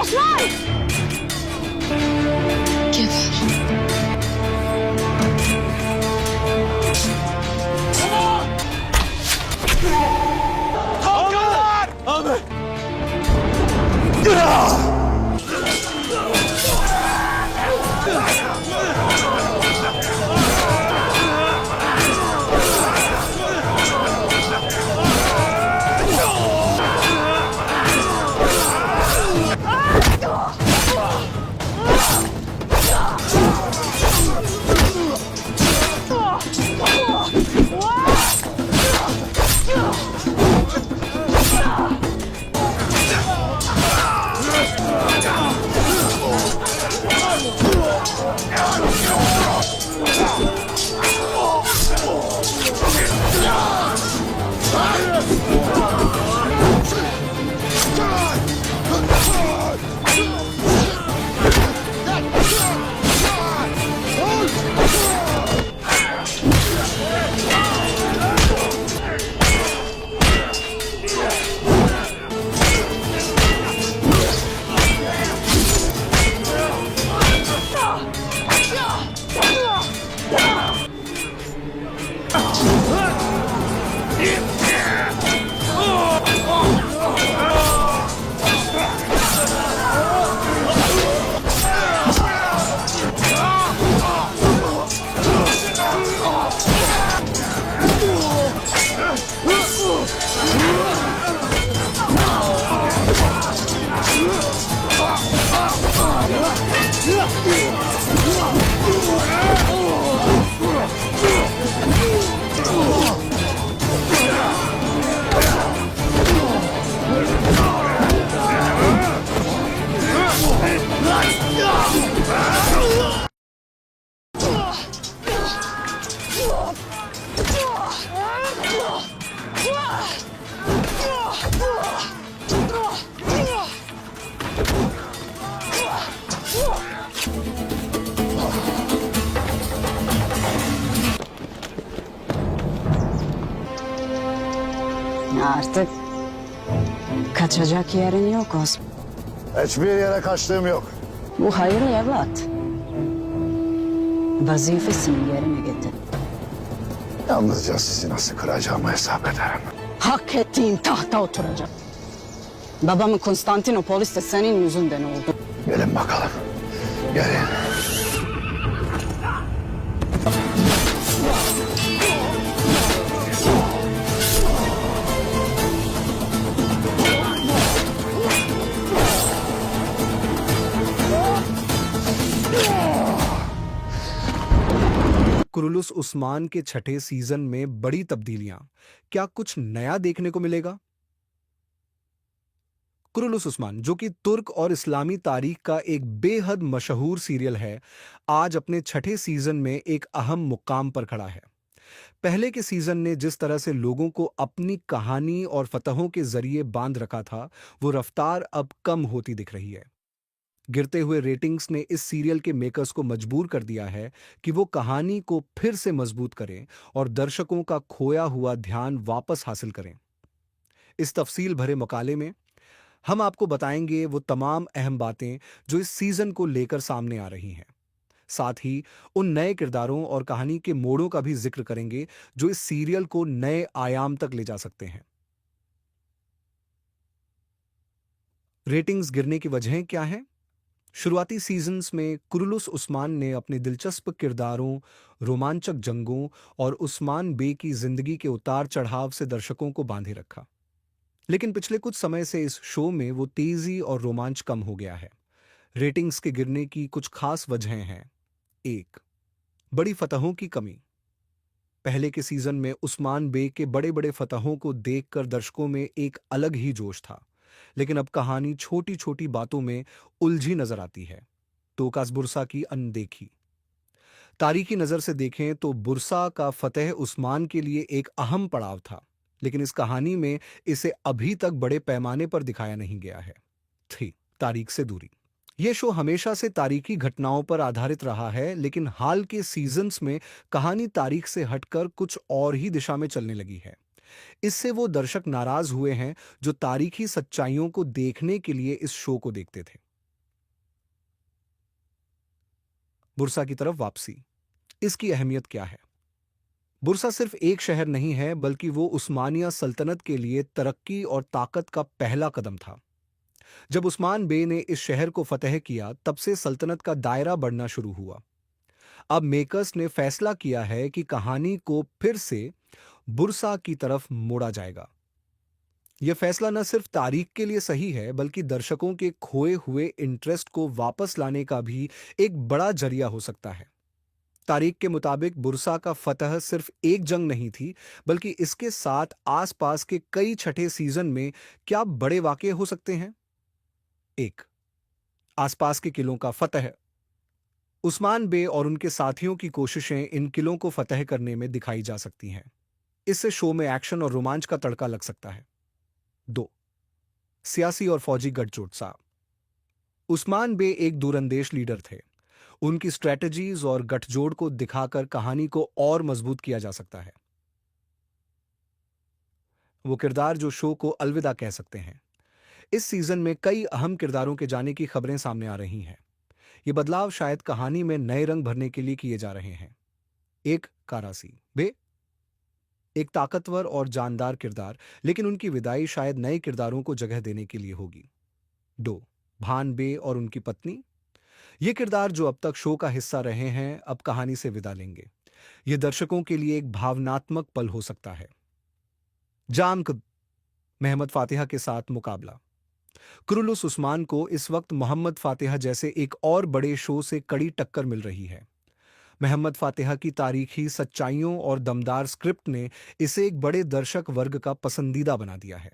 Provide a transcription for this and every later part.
Osman! Artık kaçacak yerin yok Osman. Hiçbir yere kaçtığım yok. Bu hayırlı evlat. Vazifesini yerine getir. Yalnızca sizi nasıl kıracağımı hesap ederim. Hak ettiğin tahta oturacak. Babamı Konstantinopolis'te senin yüzünden oldu. Gelin bakalım. Gelin. Kurulus Usman के छठे season में बड़ी तब्दीलियां, क्या कुछ नया देखने को मिलेगा? कुरुलुस उस्मान, जो कि तुर्क और इस्लामी तारीख का एक बेहद मशहूर सीरियल है, आज अपने छठे सीजन में एक अहम मुकाम पर खड़ा है। पहले के सीजन ने जिस तरह से लोगों को अपनी कहानी और फतहों के जरिए बांध रखा था, वो रफ्तार अब कम होती दिख रही है। गिरते हुए रेटिंग्स ने इस सीरियल के मेकर्स को मजबूर कर दिया है कि वो कहानी को फिर से मजबूत करें और दर्शकों का खोया हुआ ध्यान वापस हासिल करें। इस तफसील भरे मकाले में हम आपको बताएंगे वो तमाम अहम बातें जो इस सीजन को लेकर सामने आ रही हैं। साथ ही उन नए किरदारों और कहानी के मोड़ों का भी जिक्र करेंगे जो इस सीरियल को नए आयाम तक ले जा सकते हैं। रेटिंग्स गिरने की वजहें क्या हैं? शुरुआती सीजन्स में कुरुलुस उस्मान ने अपने दिलचस्प किरदारों, रोमांचक जंगों और उस्मान बे की जिंदगी के उतार चढ़ाव से दर्शकों को बांधे रखा। लेकिन पिछले कुछ समय से इस शो में वो तेजी और रोमांच कम हो गया है। रेटिंग्स के गिरने की कुछ खास वजहें हैं। 1. बड़ी फतहों की कमी। पहले के सीजन में उस्मान बे के बड़े बड़े फतहों को देखकर दर्शकों में एक अलग ही जोश था, लेकिन अब कहानी छोटी छोटी बातों में उलझी नजर आती है। तोकास बुरसा की अनदेखी। तारीखी नजर से देखें तो बुरसा का फतेह उस्मान के लिए एक अहम पड़ाव था, लेकिन इस कहानी में इसे अभी तक बड़े पैमाने पर दिखाया नहीं गया है। 3. तारीख से दूरी। यह शो हमेशा से तारीखी घटनाओं पर आधारित रहा है, लेकिन हाल के सीजन्स में कहानी तारीख से हटकर कुछ और ही दिशा में चलने लगी है। इससे वो दर्शक नाराज हुए हैं जो तारीखी सच्चाइयों को देखने के लिए इस शो को देखते थे। बुरसा की तरफ वापसी। इसकी अहमियत क्या है? बुरसा सिर्फ एक शहर नहीं है, बल्कि वो उस्मानिया सल्तनत के लिए तरक्की और ताकत का पहला कदम था। जब उस्मान बे ने इस शहर को फतह किया, तब से सल्तनत का दायरा बढ़ना शुरू हुआ। अब मेकर्स ने फैसला किया है कि कहानी को फिर से बुरसा की तरफ मोड़ा जाएगा। यह फैसला न सिर्फ तारीख के लिए सही है, बल्कि दर्शकों के खोए हुए इंटरेस्ट को वापस लाने का भी एक बड़ा जरिया हो सकता है। तारीख के मुताबिक बुरसा का फतह सिर्फ एक जंग नहीं थी, बल्कि इसके साथ आसपास के कई छठे सीजन में क्या बड़े वाकये हो सकते हैं। एक, आसपास के किलों का फतह। उस्मान बे और उनके साथियों की कोशिशें इन किलों को फतह करने में दिखाई जा सकती हैं। इससे शो में एक्शन और रोमांच का तड़का लग सकता है। दो, सियासी और फौजी गठजोड़। साहब, उस्मान बे एक दूरंदेश लीडर थे। उनकी स्ट्रेटजीज और गठजोड़ को दिखाकर कहानी को और मजबूत किया जा सकता है। वो किरदार जो शो को अलविदा कह सकते हैं। इस सीजन में कई अहम किरदारों के जाने की खबरें सामने आ रही हैं। ये बदलाव शायद कहानी में नए रंग भरने के लिए किए जा रहे हैं। एक, कारासी बे, एक ताकतवर और जानदार किरदार, लेकिन उनकी विदाई शायद नए किरदारों को जगह देने के लिए होगी। दो, भान बे और उनकी पत्नी। ये किरदार जो अब तक शो का हिस्सा रहे हैं, अब कहानी से विदा लेंगे। ये दर्शकों के लिए एक भावनात्मक पल हो सकता है। जामकद, महमद फातिहा के साथ मुकाबला। कुरुलुस उस्मान को इस वक्त मोहम्मद फातिहा जैसे एक और बड़े शो से कड़ी टक्कर मिल रही है। महमद फातिहा की तारीखी सच्चाइयों और दमदार स्क्रिप्ट ने इसे एक बड़े दर्शक वर्ग का पसंदीदा बना दिया है।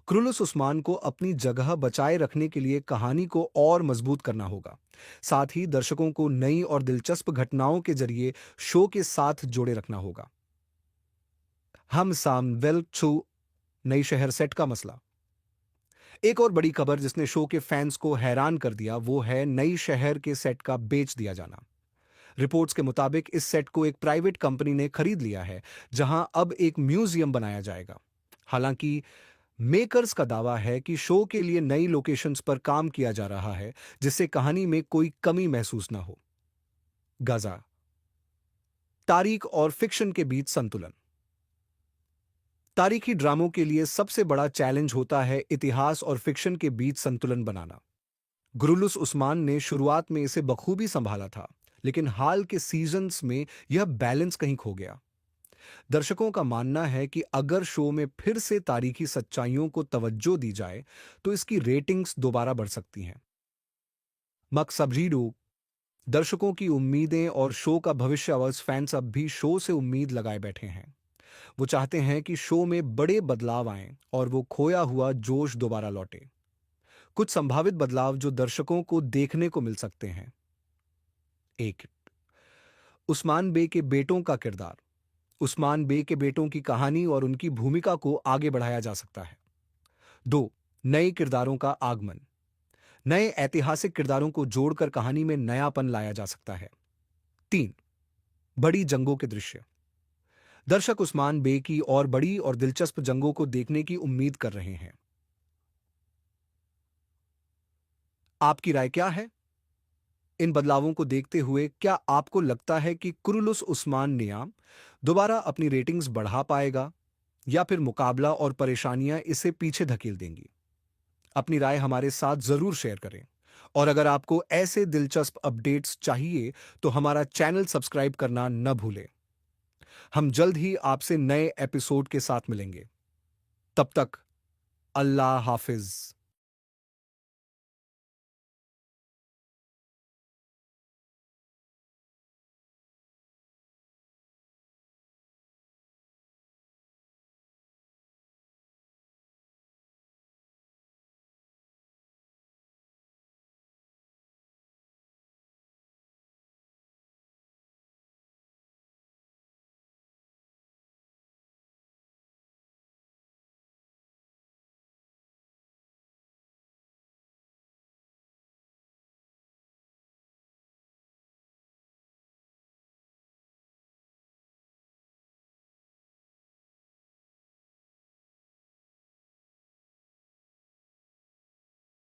कुरुलुस उस्मान को अपनी जगह बचाए रखने के लिए कहानी को और मजबूत करना होगा। साथ ही दर्शकों को नई और दिलचस्प घटनाओं के जरिए शो के साथ जोड़े रखना होगा। हम साम वेल छू, नई शहर सेट का मसला। एक और बड़ी खबर जिसने शो के फैंस को हैरान कर दिया, वो है नई शहर के सेट का बेच दिया जाना। रिपोर्ट्स के मुताबिक इस सेट को एक प्राइवेट कंपनी ने खरीद लिया है, जहां अब एक म्यूजियम बनाया जाएगा। हालांकि मेकर्स का दावा है कि शो के लिए नई लोकेशंस पर काम किया जा रहा है, जिससे कहानी में कोई कमी महसूस न हो। गाजा, तारीख और फिक्शन के बीच संतुलन। तारीखी ड्रामों के लिए सबसे बड़ा चैलेंज होता है इतिहास और फिक्शन के बीच संतुलन बनाना। गुरुलुस उस्मान ने शुरुआत में इसे बखूबी संभाला था, लेकिन हाल के सीजन्स में यह बैलेंस कहीं खो गया। दर्शकों का मानना है कि अगर शो में फिर से तारीखी सच्चाइयों को तवज्जो दी जाए, तो इसकी रेटिंग्स दोबारा बढ़ सकती हैं। मकसबरीडो, दर्शकों की उम्मीदें और शो का भविष्य। अवर्स फैंस अब भी शो से उम्मीद लगाए बैठे हैं। वो चाहते हैं कि शो में बड़े बदलाव आएं और वो खोया हुआ जोश दोबारा लौटे। कुछ संभावित बदलाव जो दर्शकों को देखने को मिल सकते हैं। एक, उस्मान बे के बेटों का किरदार। उस्मान बे के बेटों की कहानी और उनकी भूमिका को आगे बढ़ाया जा सकता है। दो, नए किरदारों का आगमन। नए ऐतिहासिक किरदारों को जोड़कर कहानी में नयापन लाया जा सकता है। तीन, बड़ी जंगों के दृश्य। दर्शक उस्मान बे की और बड़ी और दिलचस्प जंगों को देखने की उम्मीद कर रहे हैं। आपकी राय क्या है? इन बदलावों को देखते हुए क्या आपको लगता है कि कुरुलुस उस्मान नियाम दोबारा अपनी रेटिंग्स बढ़ा पाएगा, या फिर मुकाबला और परेशानियां इसे पीछे धकेल देंगी? अपनी राय हमारे साथ जरूर शेयर करें। और अगर आपको ऐसे दिलचस्प अपडेट्स चाहिए, तो हमारा चैनल सब्सक्राइब करना न भूलें। हम जल्द ही आपसे नए एपिसोड के साथ मिलेंगे। तब तक अल्लाह हाफिज।